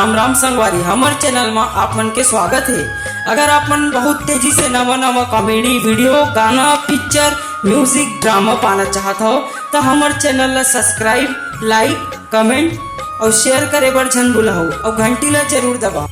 राम राम संगवारी हमारे चैनल में आप मन के स्वागत है। अगर आप मन बहुत तेजी से नवा नवा कॉमेडी वीडियो गाना पिक्चर म्यूजिक ड्रामा पाना चाहत हो तो हमारे चैनल ला सब्सक्राइब लाइक कमेंट और शेयर करे बर झन भूलहो और घंटी ला जरूर दबाओ।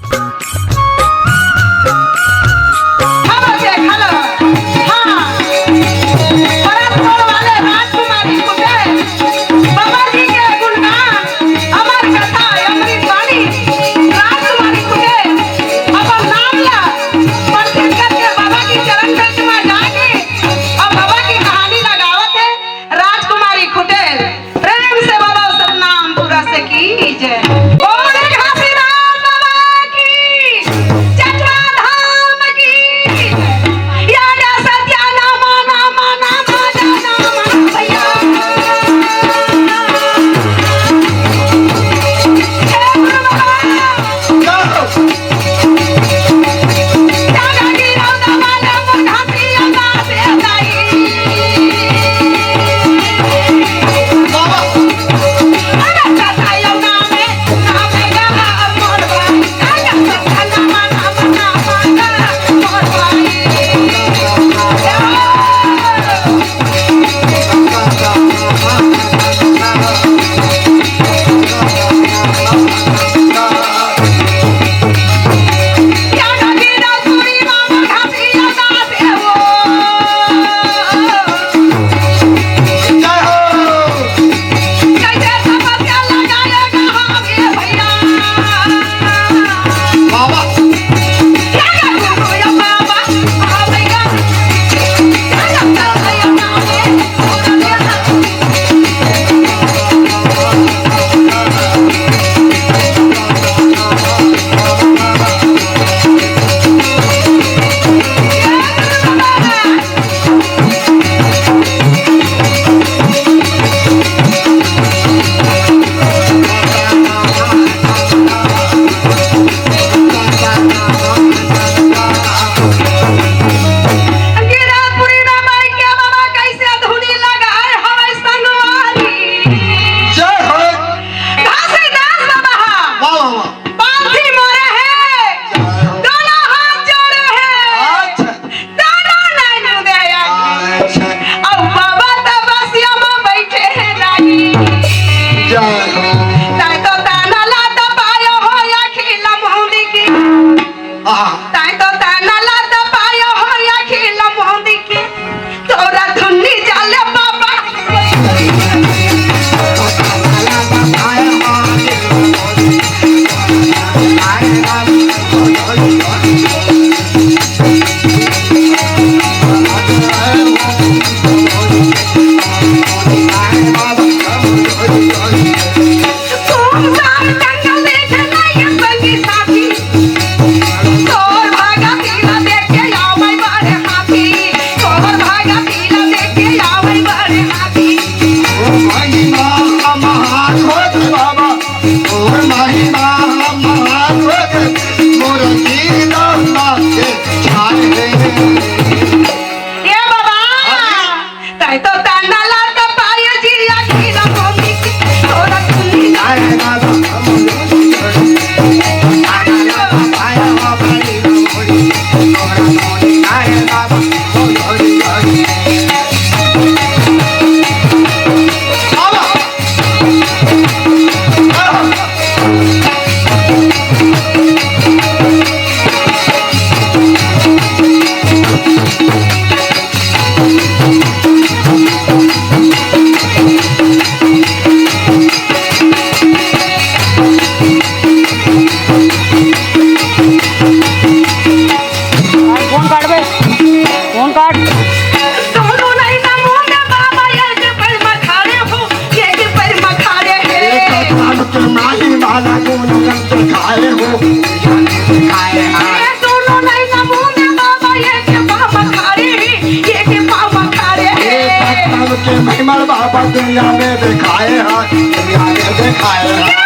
बाबा दुनिया में दिखाए हैं, दुनिया में दिखाए हैं।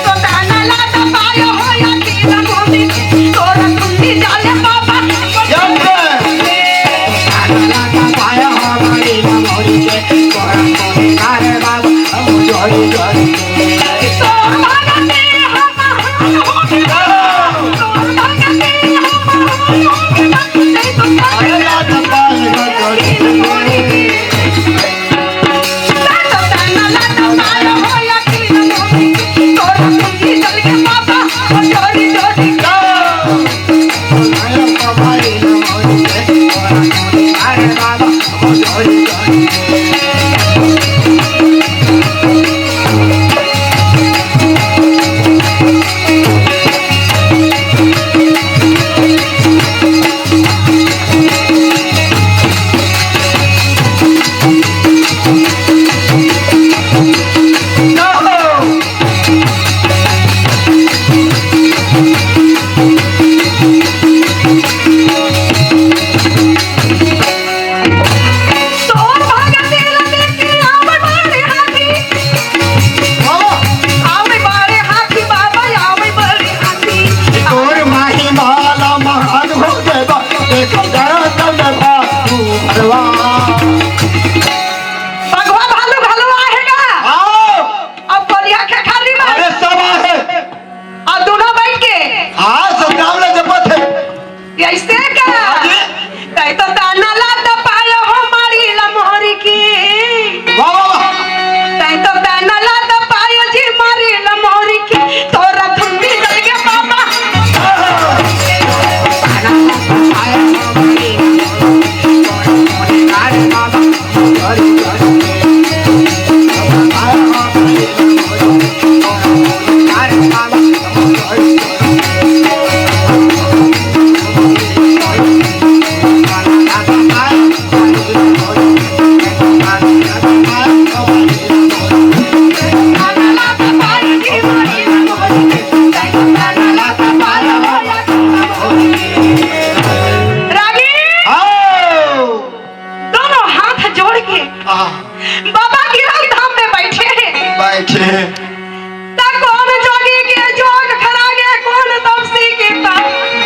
तो दाना ला तो पायो हो या खीरा मोदी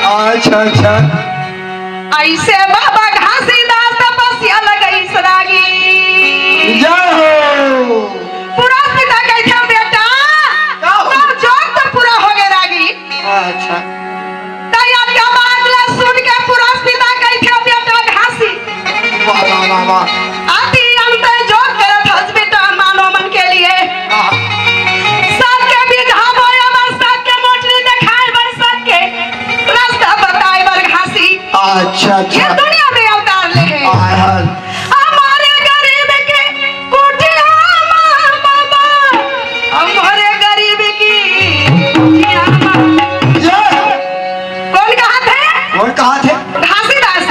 अच्छा ऐसे बाबा घासीदास तपस्या लगई सरागी जाओ पूरा पिता कहते बेटा सब जोग तो पूरा हो गए रागी अच्छा तैयार का बात ला सुन के पूरा पिता कहते बेटा घासी वाह वाह वाह वाह आती अंत जोग करत हस बेटा मानो मन के लिए साथ के विधा बोया बस साथ के मोचली दिखाए बर साथ के रास्ता बताए बर घासी अच्छा ये अच्छा दुनिया में अवतार ले है हमारे गरीब के कुटिया मां बाबा हमारे गरीब की कुटिया मां कौन कहा थे घासीदास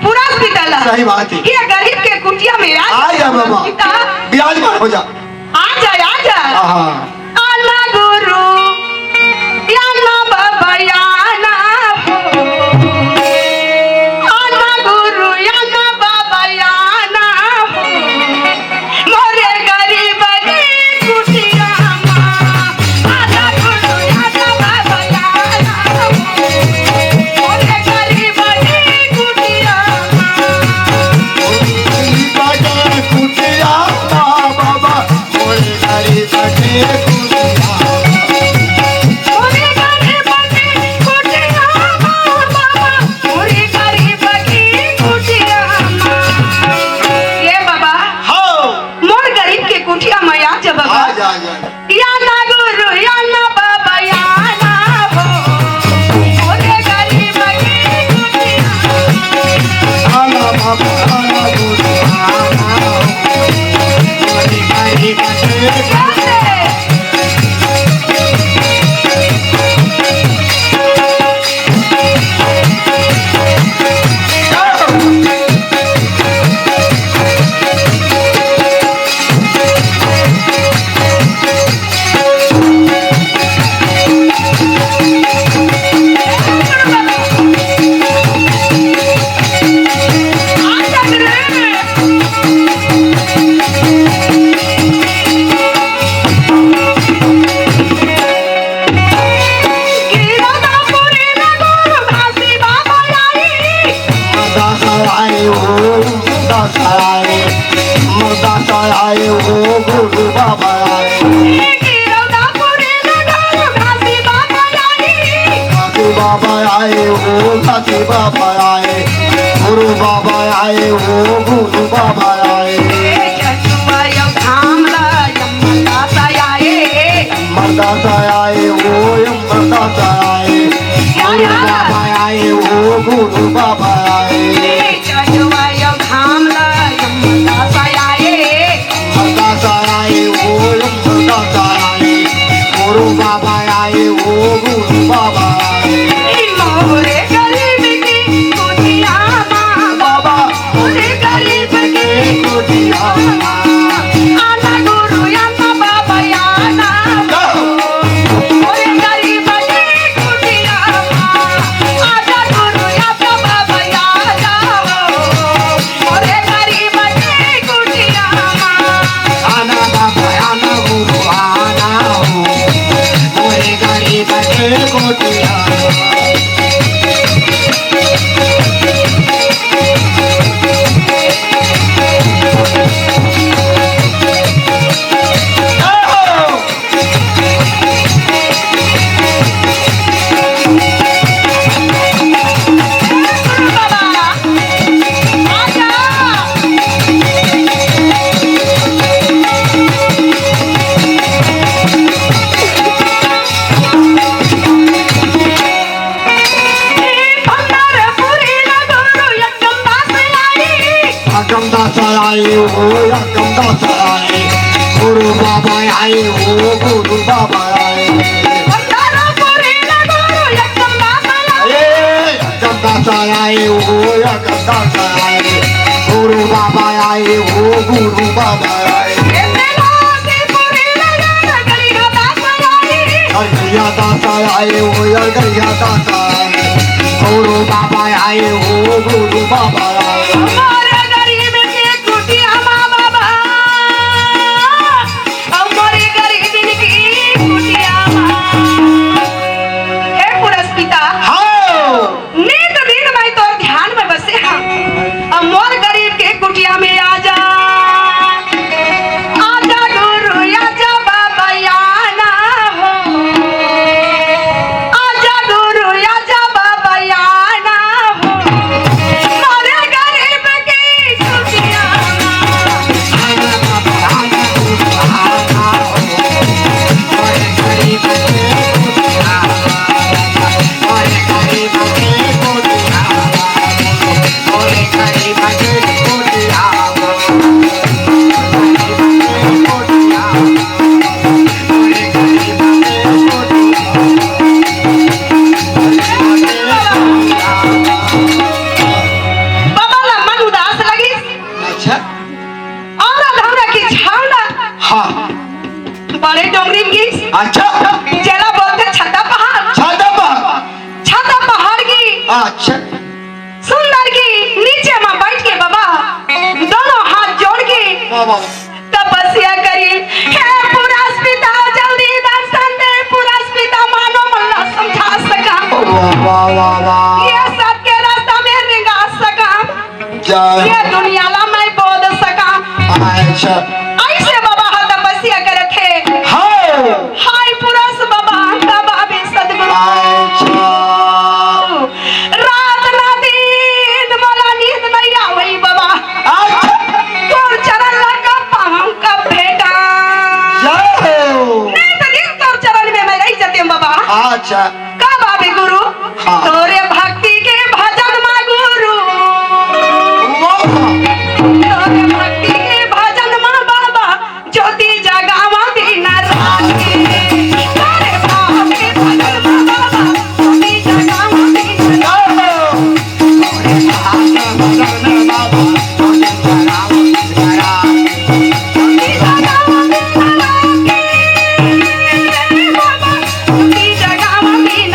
पूरा हॉस्पिटल सही बात है ये गरीब के कुटिया में आ जा बाबा विराजमान हो जा आ जा आना गुरु या ना बाबा या ना हो आना गुरु या ना बाबा या ना हो मोरे गरीब की कुटिया मां आना गुरु या ना बाबा या ना हो मोरे गरीब की कुटिया कुटिया बाबा मोरे गरीब के कुटिया मोरे गरीब की कुटिया बाबा मोरे गरीब की कुटिया ये बाबा हाँ मोर गरीब के कुटिया में आ जा बाबा आ जा या ना गुरु या ना बाबा या ना हो मोरे गरीब की कुटिया आना बाबा आना गुरु आना मोरे गरीब के कैसे दसराए मर्दाचा आए हो गुरु बाबा आए घासी बाबा आए हो घासी बाबा आए गुरु बाबा आए हो गुरु बाबा आए मर्दाचा आए हो मर्दाचा आए गुरु बाबा आए हो गुरु बाबा आए मर्दाचा आए हो मर्दाचा आए गुरु बाबा आए हो गुरु बाबा आए बाबा गरीब की कुटिया आना गुरु याना बाबा याना ओरे गरीब की कुटिया आजा गुरु याना बाबा याना ओरे गरीब की कुटिया आना बाबा आना गुरु आना हो मोरे गरीब के कुटिया बाबा आजा पंढरपुरी गुरु यज्ञम दासयाई अकम दास आए हो अकम दास आए गुरु बाबा आए हो गुरु बाबा आए पंढरपुरी गुरु यज्ञम दासयाई अकम दास आए हो अकम दास आए गुरु बाबा आए हो गुरु बाबा आए गलिया दास आए हो गलिया दास आए गुरु बाबा आए हो गुरु बाबा आए बड़े डोंगरी की अच्छा जला बोलते छता पहाड़ की अच्छा सुंदर की नीचे में बैठ के बाबा दोनों हाथ जोड़ के बाबा तपस्या करी हे पुरस्पिता जल्दी दर्शन दे पुरस्पिता मानो मल्ला समझा सका वाह वाह वाह ये सबके रास्ता में रिंगा सका जय ये दुनिया ला मैं बोध सका अच्छा ऐसे बाबा तपस्या कर रखे हाय पुरस बाबा बाबा भी सदगुरु अच्छा रात ना दिन मला नींद नहीं आवई बाबा तोर चरण लगा पाहम का बेटा नहीं तो दिन तोर चरण में मैं रह जाते बाबा अच्छा का बाबे गुरु हाँ। तोरे भक्ति के भजन मा गुरु तोरे भक्ति के भजन मा बाबा ज्योति जगावा दिन रात के तोरे भक्ति के भजन मा बाबा ज्योति जगावा दिन रात ज्योति जगावा दिन रात के बाबा ज्योति जगावा दिन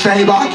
सही बात